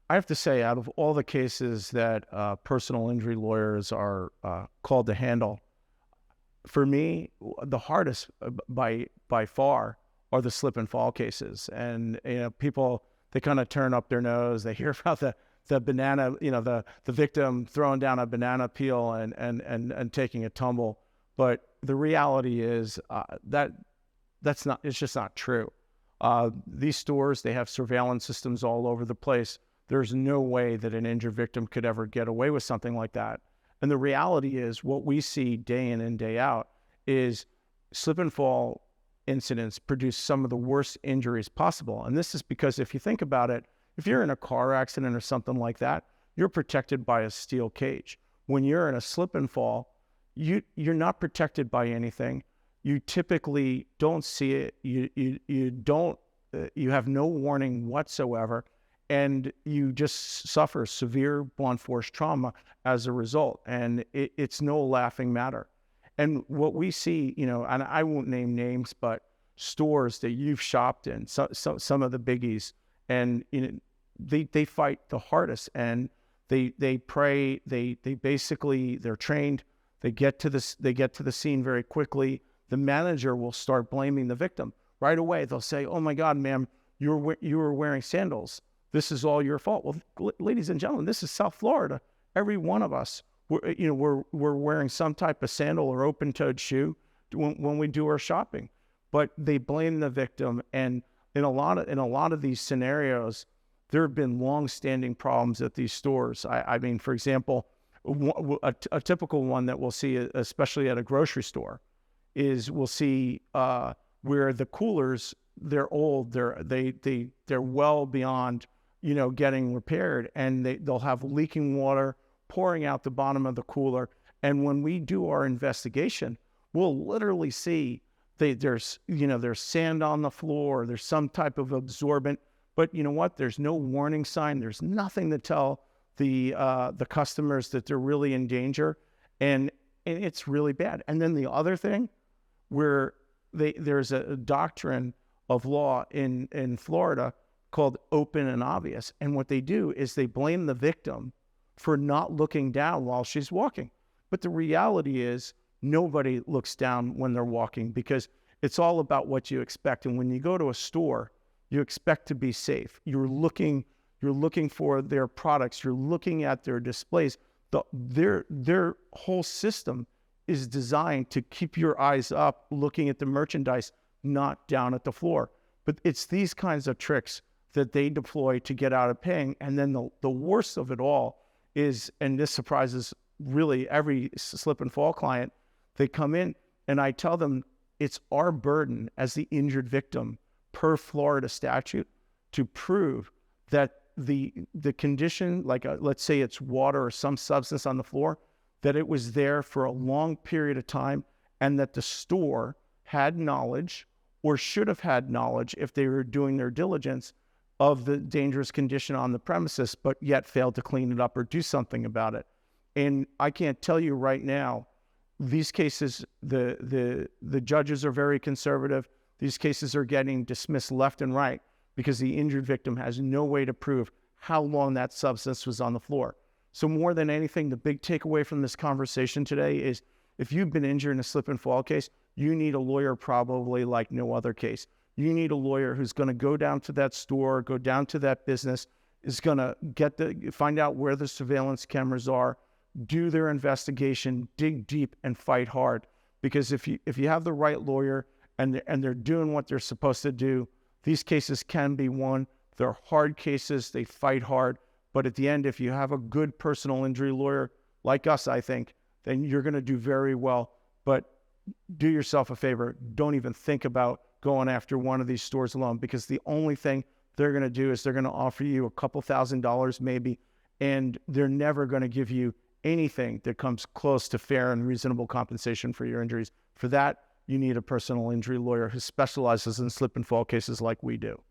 I have to say, out of all the cases that personal injury lawyers are called to handle, for me, the hardest by far are the slip and fall cases. And people, they kind of turn up their nose. They hear about the banana, the victim throwing down a banana peel and taking a tumble. But the reality is that's not. It's just not true. These stores, they have surveillance systems all over the place. There's no way that an injured victim could ever get away with something like that. And the reality is, what we see day in and day out is slip and fall incidents produce some of the worst injuries possible. And this is because, if you think about it, if you're in a car accident or something like that, you're protected by a steel cage. When you're in a slip and fall, you're not protected by anything. You typically don't see it. You don't. You have no warning whatsoever, and you just suffer severe blunt force trauma as a result. And it's no laughing matter. And what we see, and I won't name names, but stores that you've shopped in, some of the biggies, and they fight the hardest, and they pray. They basically, they're trained. They get to the scene very quickly. The manager will start blaming the victim right away. They'll say, "Oh my God, ma'am, you were wearing sandals. This is all your fault." Well, ladies and gentlemen, this is South Florida. Every one of us, we're wearing some type of sandal or open-toed shoe when we do our shopping. But they blame the victim, and in a lot of these scenarios, there have been long-standing problems at these stores. I mean, for example, a typical one that we'll see, especially at a grocery store, is we'll see where the coolers, they're old, they're well beyond getting repaired, and they'll have leaking water pouring out the bottom of the cooler. And when we do our investigation, we'll literally see there's sand on the floor, there's some type of absorbent, but you know what? There's no warning sign. There's nothing to tell the customers that they're really in danger, and it's really bad. And then the other thing, where there's a doctrine of law in Florida called open and obvious. And what they do is they blame the victim for not looking down while she's walking. But the reality is, nobody looks down when they're walking, because it's all about what you expect. And when you go to a store, you expect to be safe. You're looking for their products. You're looking at their displays. Their whole system is designed to keep your eyes up, looking at the merchandise, not down at the floor. But it's these kinds of tricks that they deploy to get out of paying. And then the worst of it all is, and this surprises really every slip and fall client, they come in and I tell them it's our burden as the injured victim, per Florida statute, to prove that the condition, like let's say it's water or some substance on the floor, that it was there for a long period of time, and that the store had knowledge, or should have had knowledge if they were doing their diligence, of the dangerous condition on the premises, but yet failed to clean it up or do something about it. And I can't tell you right now, these cases, the judges are very conservative. These cases are getting dismissed left and right because the injured victim has no way to prove how long that substance was on the floor. So more than anything, the big takeaway from this conversation today is, if you've been injured in a slip and fall case, you need a lawyer probably like no other case. You need a lawyer who's going to go down to that store, go down to that business, is going to find out where the surveillance cameras are, do their investigation, dig deep, and fight hard. Because if you have the right lawyer and they're doing what they're supposed to do, these cases can be won. They're hard cases. They fight hard. But at the end, if you have a good personal injury lawyer like us, I think, then you're going to do very well. But do yourself a favor. Don't even think about going after one of these stores alone, because the only thing they're going to do is they're going to offer you a couple $1,000s maybe, and they're never going to give you anything that comes close to fair and reasonable compensation for your injuries. For that, you need a personal injury lawyer who specializes in slip and fall cases like we do.